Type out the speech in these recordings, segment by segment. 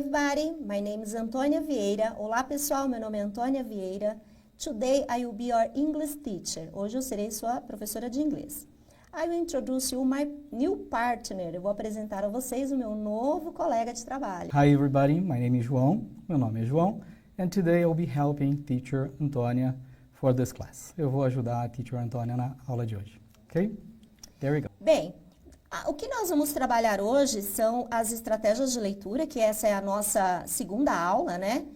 everybody, my name is Antônia Vieira. Olá pessoal, meu nome é Antônia Vieira. Today I will be your English teacher. Hoje eu serei sua professora de inglês. I will introduce you my new partner. Eu vou apresentar a vocês o meu novo colega de trabalho. Hi everybody, my name is João. Meu nome é João. And today I'll be helping teacher Antônia for this class. Eu vou ajudar a teacher Antônia na aula de hoje. Ok? There we go. Bem, o que nós vamos trabalhar hoje são as estratégias de leitura, que essa é a nossa segunda aula, né?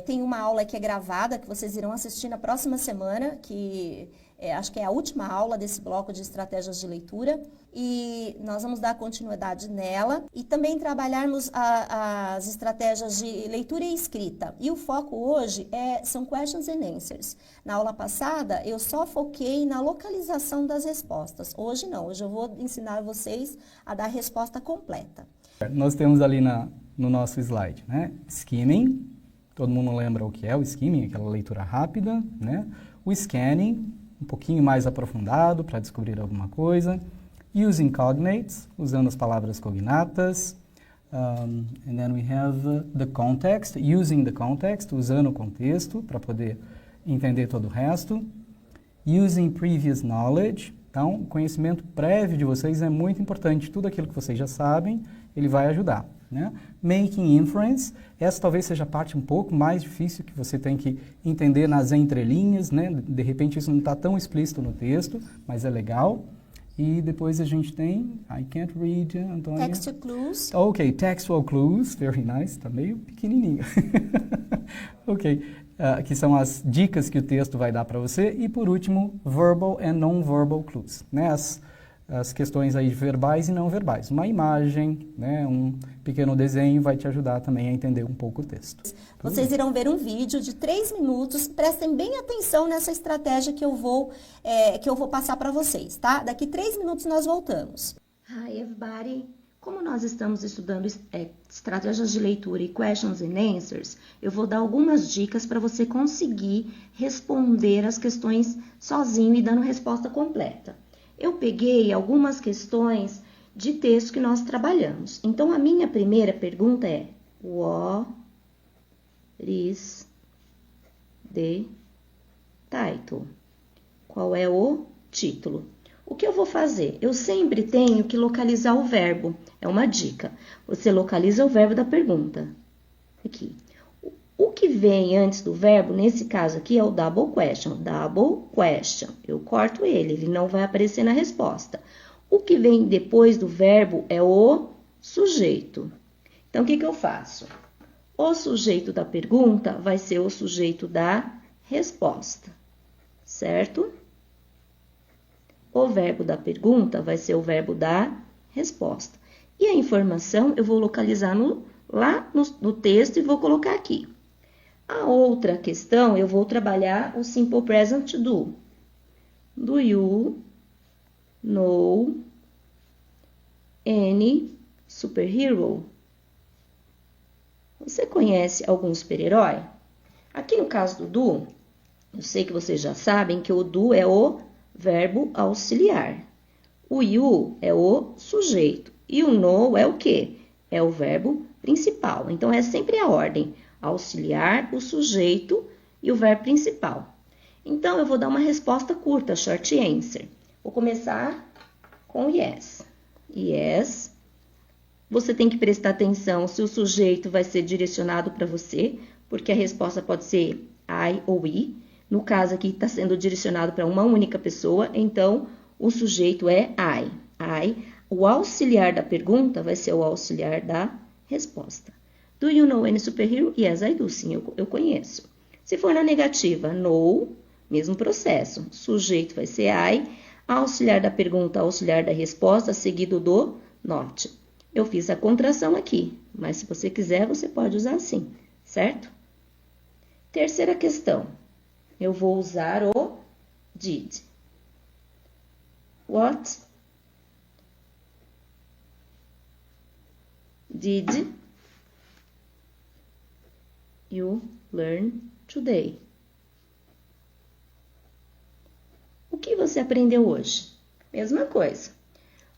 Tem uma aula que é gravada, que vocês irão assistir na próxima semana, que acho que é a última aula desse bloco de estratégias de leitura. E nós vamos dar continuidade nela e também trabalharmos as estratégias de leitura e escrita. E o foco hoje são questions and answers. Na aula passada, eu só foquei na localização das respostas. Hoje não, hoje eu vou ensinar vocês a dar a resposta completa. Nós temos ali no nosso slide, né? Skimming. Todo mundo lembra o que é o skimming, aquela leitura rápida, né? O scanning, um pouquinho mais aprofundado para descobrir alguma coisa. Using cognates, usando as palavras cognatas. And then we have the context, using the context, usando o contexto para poder entender todo o resto. Using previous knowledge, então o conhecimento prévio de vocês é muito importante. Tudo aquilo que vocês já sabem, ele vai ajudar. Né? Making inference, essa talvez seja a parte um pouco mais difícil que você tem que entender nas entrelinhas, né? De repente isso não está tão explícito no texto, mas é legal. E depois a gente tem, I can't read, Antônia. Textual clues. Ok, textual clues, very nice, está meio pequenininho. Ok, que são as dicas que o texto vai dar para você. E por último, verbal and non-verbal clues, né? As questões aí verbais e não verbais. Uma imagem, né, um pequeno desenho vai te ajudar também a entender um pouco o texto. Vocês irão ver um vídeo de 3 minutos. Prestem bem atenção nessa estratégia que eu vou passar para vocês, tá? Daqui 3 minutos nós voltamos. Hi, everybody. Como nós estamos estudando estratégias de leitura e questions and answers, eu vou dar algumas dicas para você conseguir responder as questões sozinho e dando resposta completa. Eu peguei algumas questões de texto que nós trabalhamos. Então, a minha primeira pergunta é: What is the title? Qual é o título? O que eu vou fazer? Eu sempre tenho que localizar o verbo. É uma dica. Você localiza o verbo da pergunta. Aqui. O que vem antes do verbo, nesse caso aqui, é o double question. Double question. Eu corto ele não vai aparecer na resposta. O que vem depois do verbo é o sujeito. Então, o que eu faço? O sujeito da pergunta vai ser o sujeito da resposta, certo? O verbo da pergunta vai ser o verbo da resposta. E a informação eu vou localizar lá no texto e vou colocar aqui. A outra questão, eu vou trabalhar o Simple Present Do. Do you know any superhero? Você conhece algum super-herói? Aqui no caso do do, eu sei que vocês já sabem que o do é o verbo auxiliar. O you é o sujeito. E o know é o quê? É o verbo principal. Então, é sempre a ordem. Auxiliar, o sujeito e o verbo principal. Então, eu vou dar uma resposta curta, short answer. Vou começar com yes. Yes. Você tem que prestar atenção se o sujeito vai ser direcionado para você, porque a resposta pode ser I ou we. No caso aqui, está sendo direcionado para uma única pessoa, então o sujeito é I. O auxiliar da pergunta vai ser o auxiliar da resposta. Do you know any superhero? Yes, I do. Sim, eu conheço. Se for na negativa, no, mesmo processo. Sujeito vai ser I, auxiliar da pergunta, auxiliar da resposta, seguido do not. Eu fiz a contração aqui, mas se você quiser, você pode usar assim, certo? Terceira questão. Eu vou usar o did. What did you learn today? O que você aprendeu hoje? Mesma coisa.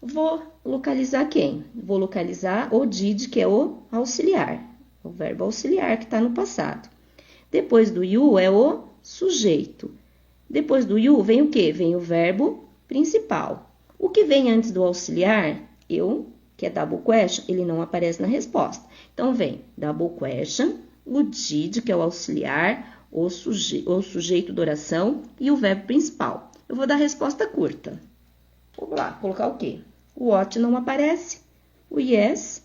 Vou localizar quem? Vou localizar o did, que é o auxiliar. o verbo auxiliar que está no passado. Depois do you é o sujeito. Depois do you vem o quê? Vem o verbo principal. O que vem antes do auxiliar, eu, que é double question, ele não aparece na resposta. Então, vem double question, o did, que é o auxiliar, o sujeito da oração e o verbo principal. Eu vou dar a resposta curta. Vamos lá, colocar o quê? O what não aparece. O yes,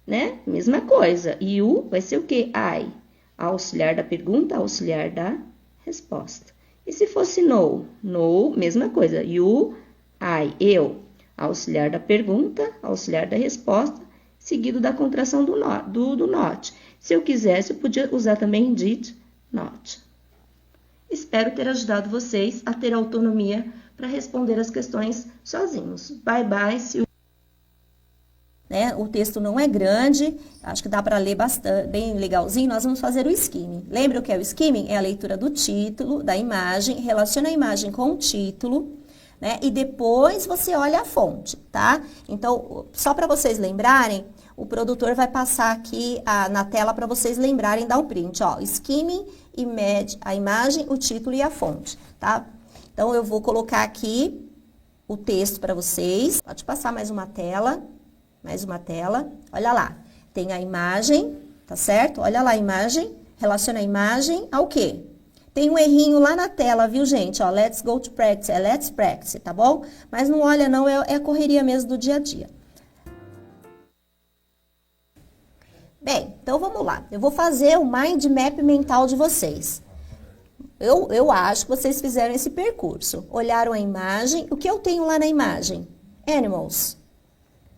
né? Mesma coisa. E o vai ser o quê? I. Auxiliar da pergunta, auxiliar da resposta. E se fosse no? No, mesma coisa. You, I, eu. Auxiliar da pergunta, auxiliar da resposta, seguido da contração do not. Se eu quisesse, eu podia usar também did not. Espero ter ajudado vocês a ter autonomia para responder as questões sozinhos. Bye, bye. See you. Né? O texto não é grande, acho que dá para ler bastante, bem legalzinho. Nós vamos fazer o skimming. Lembra o que é o skimming? É a leitura do título, da imagem, relaciona a imagem com o título, né? E depois você olha a fonte, tá? Então, só para vocês lembrarem, o produtor vai passar aqui na tela para vocês lembrarem, dar um print, ó. Skimming, a imagem, o título e a fonte, tá? Então, eu vou colocar aqui o texto para vocês. Pode passar mais uma tela. Olha lá, tem a imagem, tá certo? Olha lá a imagem, relaciona a imagem ao quê? Tem um errinho lá na tela, viu, gente? Ó, let's go to practice, é let's practice, tá bom? Mas não olha não, é a correria mesmo do dia a dia. Bem, então vamos lá. Eu vou fazer o mind map mental de vocês. Eu acho que vocês fizeram esse percurso. Olharam a imagem, o que eu tenho lá na imagem? Animals.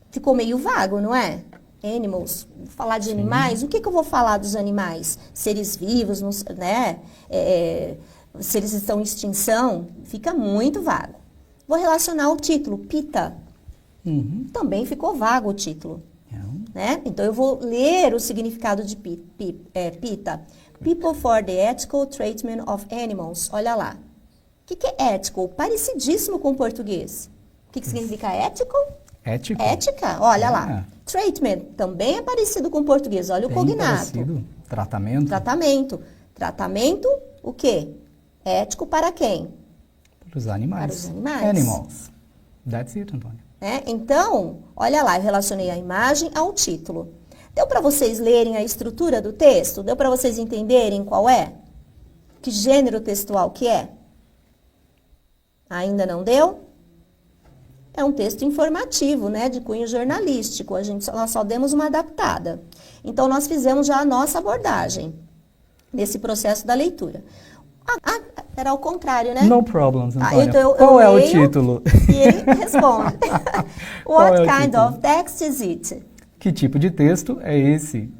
Ficou meio vago, não é? Animals, vou falar de animais, o que eu vou falar dos animais? Seres vivos, né? Se eles estão em extinção, fica muito vago. Vou relacionar o título, PITA. Também ficou vago o título. Né? Então, eu vou ler o significado de PITA. People for the Ethical Treatment of Animals. Olha lá. O que é ethical? Parecidíssimo com o português. O que significa ético? Ético. Ética, olha lá. Treatment, também é parecido com o português. Olha o cognato. Parecido. Tratamento. Tratamento, o quê? Ético para quem? Para os animais. Para os animais. Animals. That's it, Antônia. Então, olha lá, eu relacionei a imagem ao título. Deu para vocês lerem a estrutura do texto? Deu para vocês entenderem qual é? Que gênero textual que é? Ainda não deu? É um texto informativo, né, de cunho jornalístico. Nós só demos uma adaptada. Então, nós fizemos já a nossa abordagem nesse processo da leitura. Era ao contrário, né? No problems, Antônia. Então Qual é o título? E ele responde. What kind of text is it? Que tipo de texto é esse?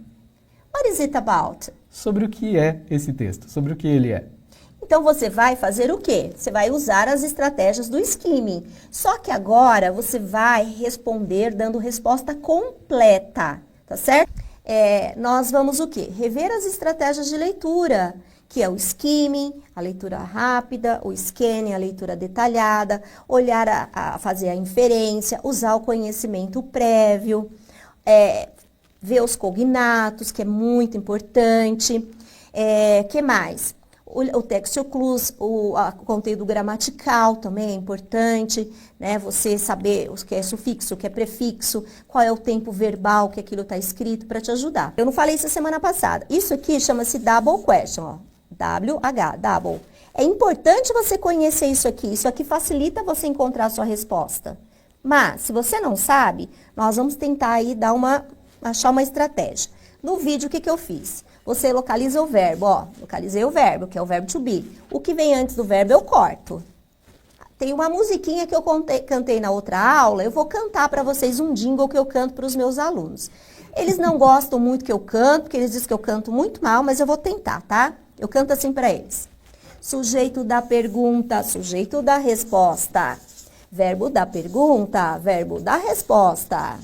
What is it about? Sobre o que é esse texto? Sobre o que ele é? Então, você vai fazer o quê? Você vai usar as estratégias do skimming. Só que agora, você vai responder dando resposta completa, tá certo? Nós vamos o quê? Rever as estratégias de leitura, que é o skimming, a leitura rápida, o scanning, a leitura detalhada, olhar a fazer a inferência, usar o conhecimento prévio, ver os cognatos, que é muito importante. Que mais? O texto clues, o conteúdo gramatical também é importante, né? Você saber o que é sufixo, o que é prefixo, qual é o tempo verbal que aquilo está escrito para te ajudar. Eu não falei isso semana passada. Isso aqui chama-se double question, ó. WH, double. É importante você conhecer isso aqui facilita você encontrar a sua resposta. Mas, se você não sabe, nós vamos tentar aí achar uma estratégia. No vídeo, o que eu fiz? Você localiza o verbo, ó. Localizei o verbo, que é o verbo to be. O que vem antes do verbo, eu corto. Tem uma musiquinha que eu cantei na outra aula, eu vou cantar para vocês um jingle que eu canto para os meus alunos. Eles não gostam muito que eu canto, porque eles dizem que eu canto muito mal, mas eu vou tentar, tá? Eu canto assim para eles. Sujeito da pergunta, sujeito da resposta. Verbo da pergunta, verbo da resposta.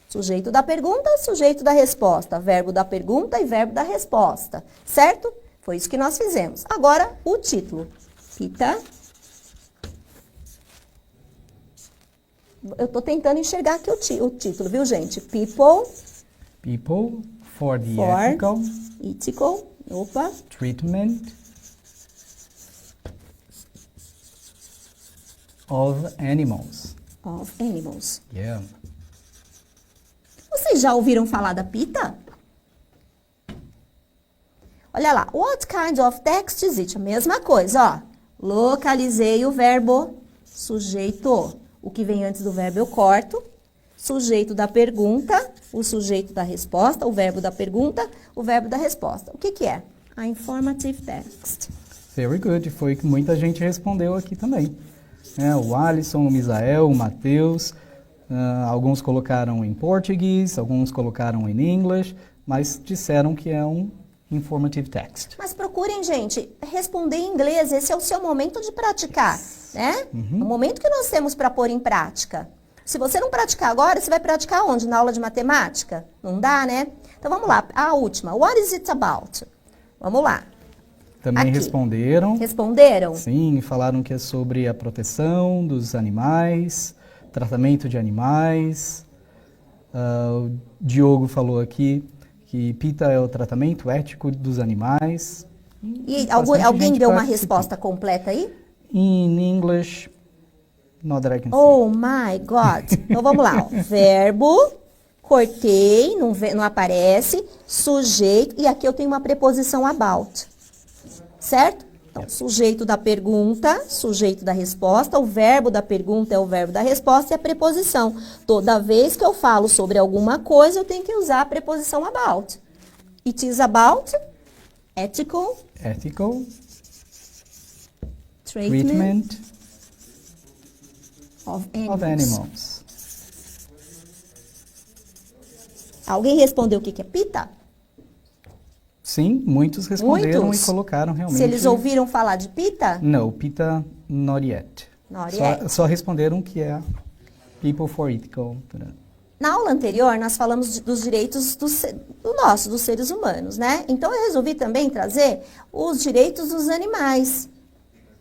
Sujeito da pergunta, sujeito da resposta. Verbo da pergunta e verbo da resposta. Certo? Foi isso que nós fizemos. Agora, o título. Pita. Eu tô tentando enxergar aqui o título, viu, gente? People For the For ethical ethical, opa, treatment of animals. of animals. Yeah. Vocês já ouviram falar da PITA? Olha lá, what kind of text is it? A mesma coisa, ó. Localizei o verbo sujeito. O que vem antes do verbo eu corto. Sujeito da pergunta, o sujeito da resposta, o verbo da pergunta, o verbo da resposta. O que que é? A informative text. Very good. Foi o que muita gente respondeu aqui também. O Alisson, o Misael, o Matheus, alguns colocaram em português, alguns colocaram em inglês, mas disseram que é um informative text. Mas procurem, gente, responder em inglês. Esse é o seu momento de praticar, né? O momento que nós temos para pôr em prática. Se você não praticar agora, você vai praticar onde? Na aula de matemática? Não dá, né? Então, vamos lá. A última. What is it about? Vamos lá. Também Aqui. responderam. Responderam? Sim, falaram que é sobre a proteção dos animais, tratamento de animais. O Diogo falou aqui que PITA é o tratamento ético dos animais. E Bastante alguém gente deu uma participou. resposta completa aí? In English, not that I can see. Oh my God. Então vamos lá. Ó. Verbo, cortei, não aparece, sujeito, e aqui eu tenho uma preposição about. Certo? Então, sujeito da pergunta, sujeito da resposta, o verbo da pergunta é o verbo da resposta e a preposição. Toda vez que eu falo sobre alguma coisa, eu tenho que usar a preposição about. It is about ethical treatment of of animals. Alguém respondeu o que é PITA? Sim, muitos responderam Muitos? e colocaram realmente. Se eles ouviram falar de PITA? No, PITA not yet. Not yet. Só responderam que é People for Ethical. Na aula anterior, nós falamos dos direitos dos seres humanos, né? Então, eu resolvi também trazer os direitos dos animais,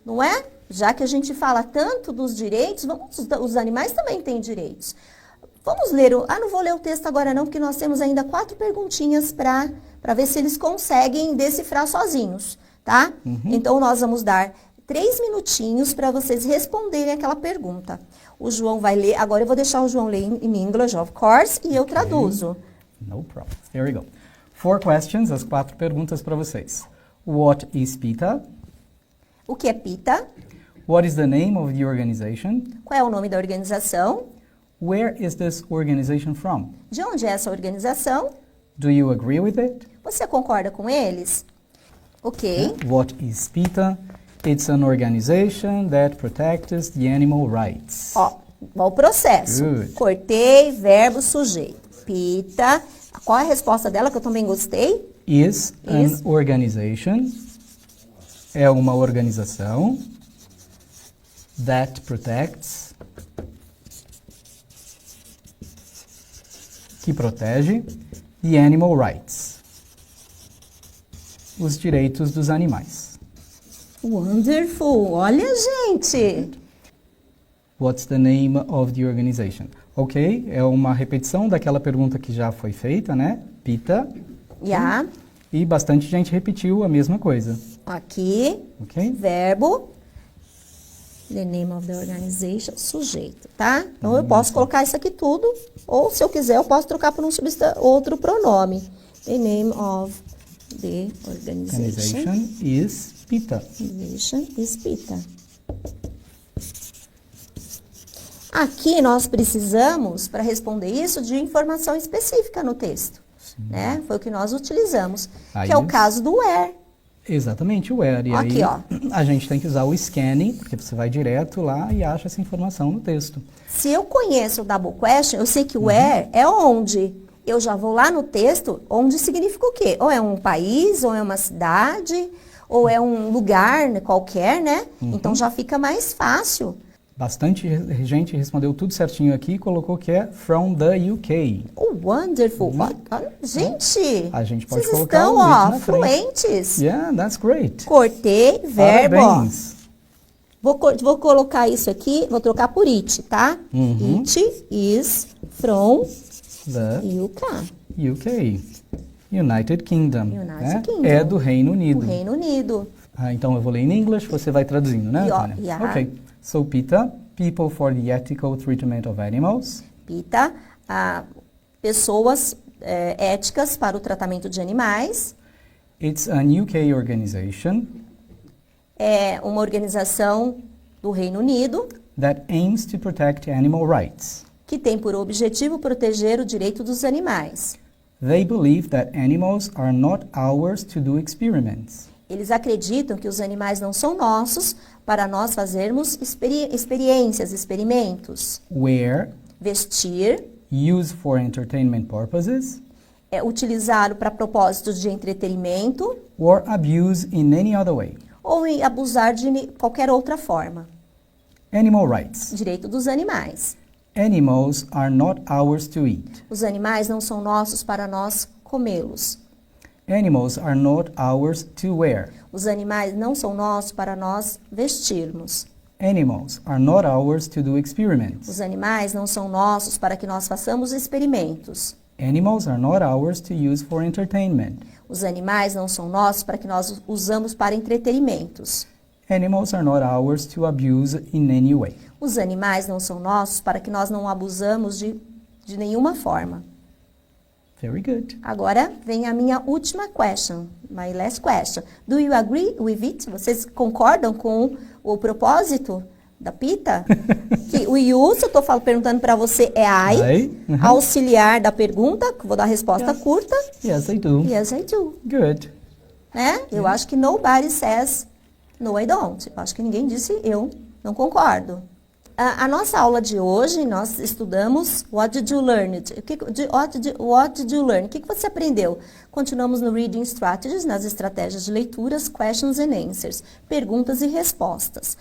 não é? Já que a gente fala tanto dos direitos, os animais também têm direitos. Vamos ler não vou ler o texto agora não, porque nós temos ainda 4 perguntinhas para ver se eles conseguem decifrar sozinhos, tá? Então, nós vamos dar 3 minutinhos para vocês responderem aquela pergunta. O João vai ler, agora eu vou deixar o João ler em English, of course, e eu traduzo. No problem. Here we go. 4 questions, as 4 perguntas para vocês. What is PITA? O que é PITA? What is the name of the organization? Qual é o nome da organização? Where is this organization from? De onde é essa organização? Do you agree with it? Você concorda com eles? Ok. What is PETA? It's an organization that protects the animal rights. Ó, o processo. Good. Cortei, verbo, sujeito. PITA. Qual é a resposta dela que eu também gostei? Is an organization. É uma organização that protects, que protege, the animal rights, os direitos dos animais. Wonderful! Olha, gente! What's the name of the organization? Ok, é uma repetição daquela pergunta que já foi feita, né? PITA. Yeah. E bastante gente repetiu a mesma coisa. Aqui, Ok? verbo, the name of the organization, sujeito, tá? Então, eu posso colocar isso aqui tudo, ou se eu quiser, eu posso trocar por outro pronome. The name of the organization. Organization is PITA. Organization is PITA. Aqui nós precisamos, para responder isso, de informação específica no texto. Né? Foi o que nós utilizamos, Aí que é o caso do where. Exatamente, o where. E Aqui, aí, ó. a gente tem que usar o scanning, porque você vai direto lá e acha essa informação no texto. Se eu conheço o double question, eu sei que o where é onde. Eu já vou lá no texto, onde significa o quê? Ou é um país, ou é uma cidade, ou é um lugar qualquer, né? Então já fica mais fácil. Bastante gente respondeu tudo certinho aqui e colocou que é from the UK. Oh, wonderful. Gente, A gente pode vocês colocar estão, o link ó, na frente. fluentes. Yeah, that's great. Cortei, verbo, ó. Parabéns. Vou colocar isso aqui, vou trocar por it, tá? It is from The UK. UK. United Kingdom. United Kingdom. É do Reino Unido. O Reino Unido. Então eu vou ler em inglês, você vai traduzindo, né, Tânia? Yeah. Ok. So, PETA, People for the Ethical Treatment of Animals. PETA, pessoas éticas para o tratamento de animais. It's an UK organization. É uma organização do Reino Unido. That aims to protect animal rights. Que tem por objetivo proteger o direito dos animais. They believe that animals are not ours to do experiments. Eles acreditam que os animais não são nossos para nós fazermos experimentos. Wear, vestir, use for entertainment purposes, utilizá-lo para propósitos de entretenimento, or abuse in any other way. Ou em abusar de qualquer outra forma. Animal rights. Direito dos animais. Animals are not ours to eat. Os animais não são nossos para nós comê-los. Animals are not ours to wear. Os animais não são nossos para nós vestirmos. Animals are not ours to do experiments. Os animais não são nossos para que nós façamos experimentos. Animals are not ours to use for entertainment. Os animais não são nossos para que nós usamos para entretenimentos. Animals are not ours to abuse in any way. Os animais não são nossos para que nós não abusamos de nenhuma forma. Very good. Agora vem a minha última question, my last question. Do you agree with it? Vocês concordam com o propósito da PETA? Que o you, se eu estou perguntando para você, é I. Auxiliar da pergunta, que vou dar a resposta curta. Yes, I do. Yes, I do. Good. Né? Eu acho que nobody says no, I don't. Eu acho que ninguém disse eu não concordo. A nossa aula de hoje, nós estudamos What did you learn? What did you learn? O que você aprendeu? Continuamos no Reading Strategies, nas estratégias de leituras, Questions and Answers, perguntas e respostas.